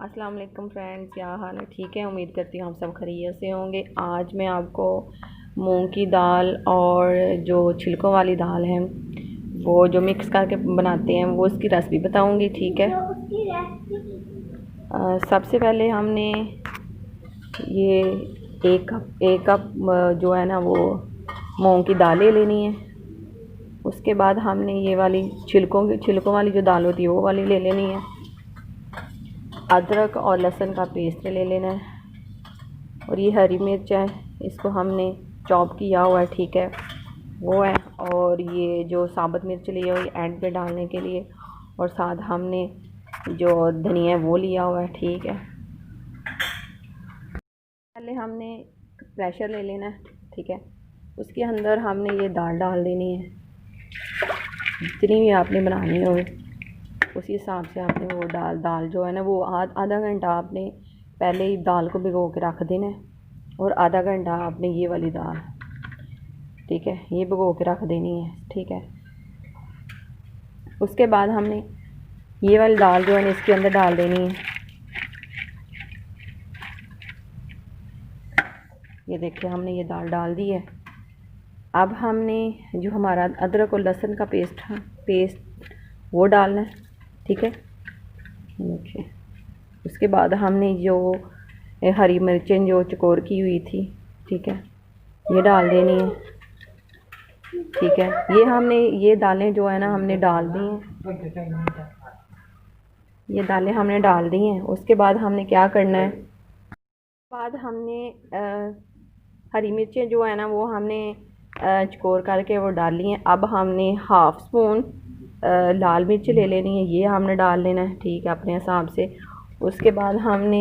अस्सलाम वालेकुम फ्रेंड्स, क्या हाल है? ठीक है, उम्मीद करती हूँ हम सब खैरियत से होंगे। आज मैं आपको मूंग की दाल और जो छिलकों वाली दाल है वो जो मिक्स करके बनाते हैं वो उसकी रेसिपी बताऊंगी। ठीक है। सबसे पहले हमने ये एक कप जो है ना वो मूंग की दाल ले लेनी है। उसके बाद हमने ये वाली छिलकों वाली जो दाल होती है वो वाली ले लेनी है। अदरक और लहसुन का पेस्ट ले लेना है और ये हरी मिर्च है, इसको हमने चॉप किया हुआ है। ठीक है, वो है। और ये जो साबुत मिर्च लिया हुआ है एंड पे डालने के लिए, और साथ हमने जो धनिया है वो लिया हुआ है। ठीक है, पहले हमने प्रेशर ले लेना है। ठीक है, उसके अंदर हमने ये दाल डाल देनी है। जितनी भी आपने बनानी हो उसी हिसाब से आपने वो दाल जो है ना वो आधा घंटा आपने पहले ही दाल को भिगो के रख देना है, और आधा घंटा आपने ये वाली दाल, ठीक है, ये भिगो के रख देनी है। ठीक है, उसके बाद हमने ये वाली दाल जो है ना इसके अंदर डाल देनी है। ये देखिए हमने ये दाल डाल दी है। अब हमने जो हमारा अदरक और लहसुन का पेस्ट वो डालना है। ठीक है, देखिए उसके बाद हमने जो हरी मिर्चें जो चकोर की हुई थी, ठीक है, ये डाल देनी है। ठीक है, ये दालें जो है ना हमने डाल दी हैं। ये दालें हमने डाल दी हैं। उसके बाद हमने क्या करना है, बाद हमने हरी मिर्चें जो है ना वो हमने चकोर करके वो डाली हैं। अब हमने हाफ़ स्पून लाल मिर्च ले लेनी है, ये हमने डाल लेना है। ठीक है, अपने हिसाब से। उसके बाद हमने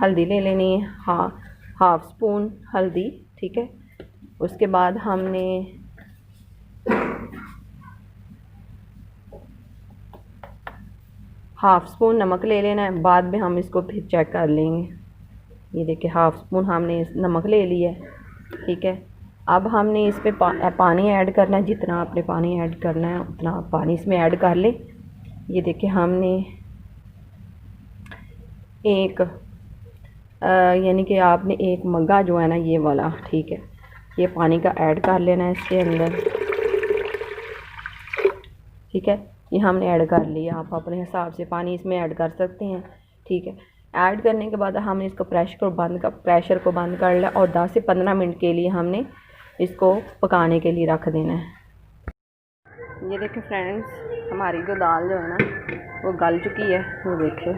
हल्दी ले लेनी है, हाफ़ स्पून हल्दी। ठीक है, उसके बाद हमने हाफ़ स्पून नमक ले लेना है। बाद में हम इसको फिर चेक कर लेंगे। ये देखिए हाफ़ स्पून हमने नमक ले लिया है। ठीक है, अब हमने इस पे पानी ऐड करना है। जितना आपने पानी ऐड करना है उतना पानी इसमें ऐड कर ले। ये देखिए हमने यानी कि आपने एक मग्गा जो है ना ये वाला, ठीक है, ये पानी का ऐड कर लेना है इसके अंदर। ठीक है, ये हमने ऐड कर लिया। आप अपने हिसाब से पानी इसमें ऐड कर सकते हैं। ठीक है, ऐड करने के बाद हमने इसको प्रेशर को बंद कर लिया, और 10 से 15 मिनट के लिए हमने इसको पकाने के लिए रख देना है। ये देखिए फ्रेंड्स, हमारी जो दाल जो है ना वो गल चुकी है। ये देखिए,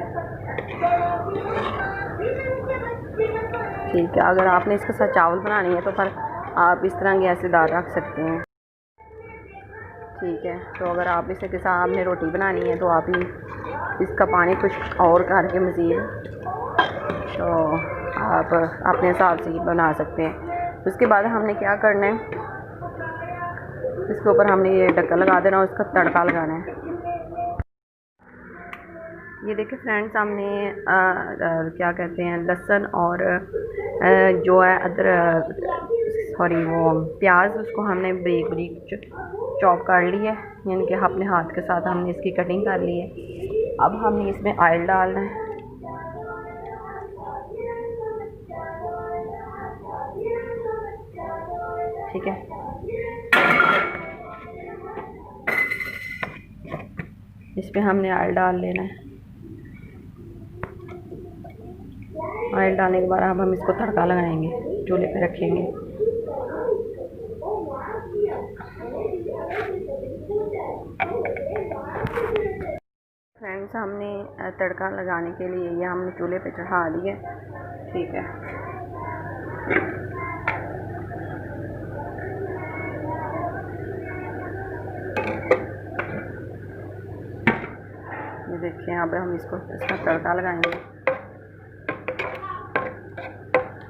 ठीक है। अगर आपने इसके साथ चावल बनानी है तो फिर आप इस तरह गैस दाल रख सकते हैं। ठीक है, तो अगर आप इसके साथ आपने रोटी बनानी है तो आप इसका पानी कुछ और करके मज़ीद तो आप अपने हिसाब से बना सकते हैं। उसके बाद हमने क्या करना है, इसके ऊपर हमने ये ढक्कन लगा देना और इसका तड़का लगाना है। ये देखिए फ्रेंड्स, हमने क्या कहते हैं लहसुन और जो है वो प्याज, उसको हमने बारीक बारीक चॉप कर लिया है, यानी कि अपने हाथ के साथ हमने इसकी कटिंग कर ली है। अब हमने इसमें ऑयल डालना है। ठीक है, इस पर हमने ऑयल डाल लेना है। ऑयल डालने के बाद अब हम इसको तड़का लगाएंगे, चूल्हे पे रखेंगे। फ्रेंड्स, हमने तड़का लगाने के लिए ये हमने चूल्हे पे चढ़ा दिया। ठीक है, ये देखिए अब हम इसका तड़का लगाएंगे।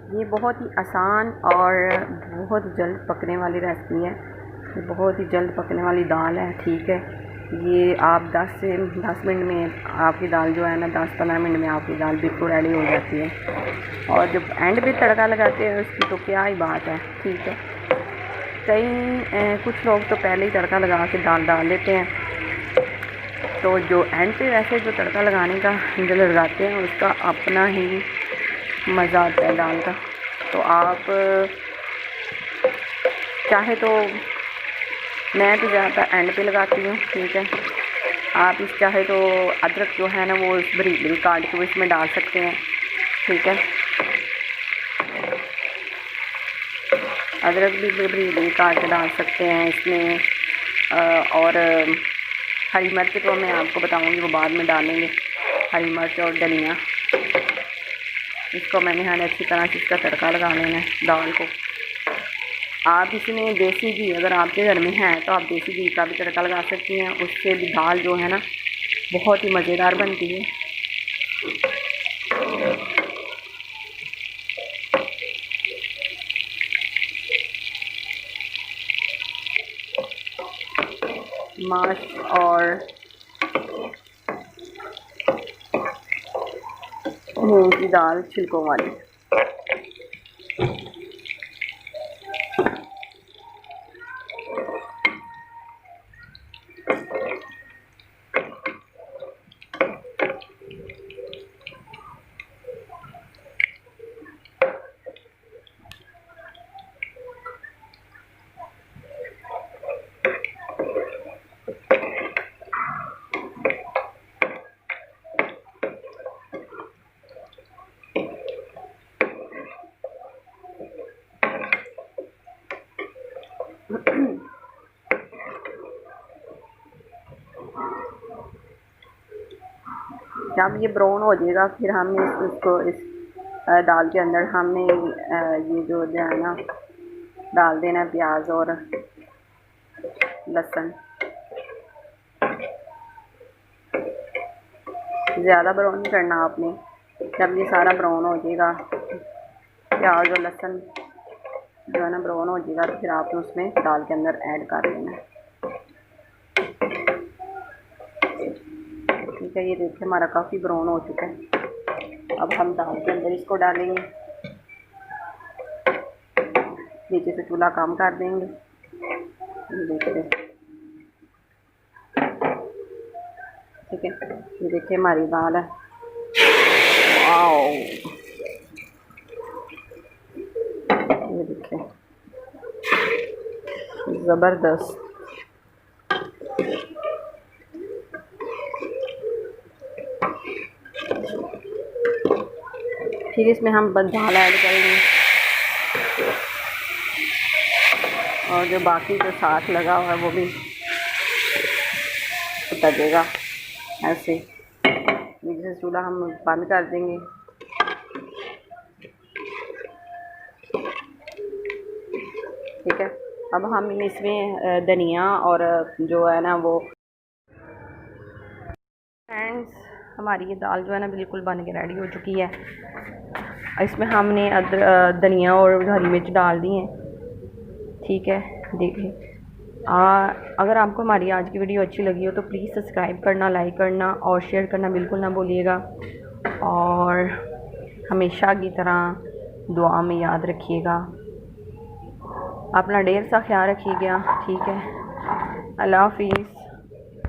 ये बहुत ही आसान और बहुत जल्द पकने वाली रेसिपी है। ये बहुत ही जल्द पकने वाली दाल है। ठीक है, ये आप 10 मिनट में आपकी दाल जो है ना 10-15 मिनट में आपकी दाल बिल्कुल रेडी हो जाती है। और जब एंड पे तड़का लगाते हैं उसकी तो क्या ही बात है। ठीक है, कुछ लोग तो पहले ही तड़का लगा के दाल डाल देते हैं, तो जो एंड पे वैसे जो तड़का लगाने का जो लगाते हैं उसका अपना ही मज़ा आता है दाल का। तो आप चाहे तो, मैं तो ज़्यादातर एंड पे लगाती हूँ, ठीक है। आप इस चाहे तो अदरक जो है ना वो बारीक बारीक काट के इसमें डाल सकते हैं, ठीक है। अदरक भी बारीक बारीक काट के डाल सकते हैं इसमें। और हरी मिर्च तो मैं आपको बताऊंगी, वो बाद में डालेंगे। हरी मिर्च और धनिया, इसको मैंने यहाँ अच्छी तरह से इसका तड़का लगा लेना है दाल को। आप इसमें देसी घी अगर आपके घर में है तो आप देसी घी का भी तड़का लगा सकती हैं, उससे भी दाल जो है ना बहुत ही मज़ेदार बनती है। माश और मूंग की दाल छिलकों वाली। जब ये ब्राउन हो जाएगा फिर हमने इसको इस दाल के अंदर हमने ये जो है ना डाल देना है प्याज और लहसुन। ज़्यादा ब्राउन नहीं करना आपने। जब ये सारा ब्राउन हो जाएगा, प्याज और लहसुन जो है ना ब्राउन हो जाएगा, तो फिर आपने उसमें दाल के अंदर ऐड कर देना है, ठीक है। ये देखिए हमारा काफ़ी ब्राउन हो चुका है। अब हम दाल के अंदर इसको डालेंगे, नीचे से चूल्हा कम कर देंगे। देखिए, ठीक है, ये देखिए हमारी दाल है। वाओ, ये देखिए ज़बरदस्त। फिर इसमें हम बस दाल ऐड करेंगे और जो बाकी जो साथ लगा हुआ है वो भी उतरेगा ऐसे। नीचे से चूल्हा हम बंद कर देंगे। ठीक है, अब हम इसमें धनिया और जो है ना वो, फ्रेंड्स हमारी ये दाल जो है ना बिल्कुल बन के रेडी हो चुकी है। इसमें हमने धनिया और हरी मिर्च डाल दी हैं, ठीक है। देखिए, अगर आपको हमारी आज की वीडियो अच्छी लगी हो तो प्लीज़ सब्सक्राइब करना, लाइक करना और शेयर करना बिल्कुल ना भूलिएगा। और हमेशा की तरह दुआ में याद रखिएगा। अपना ढेर सा ख्याल रखिएगा, ठीक है। अल्लाह हाफिज़।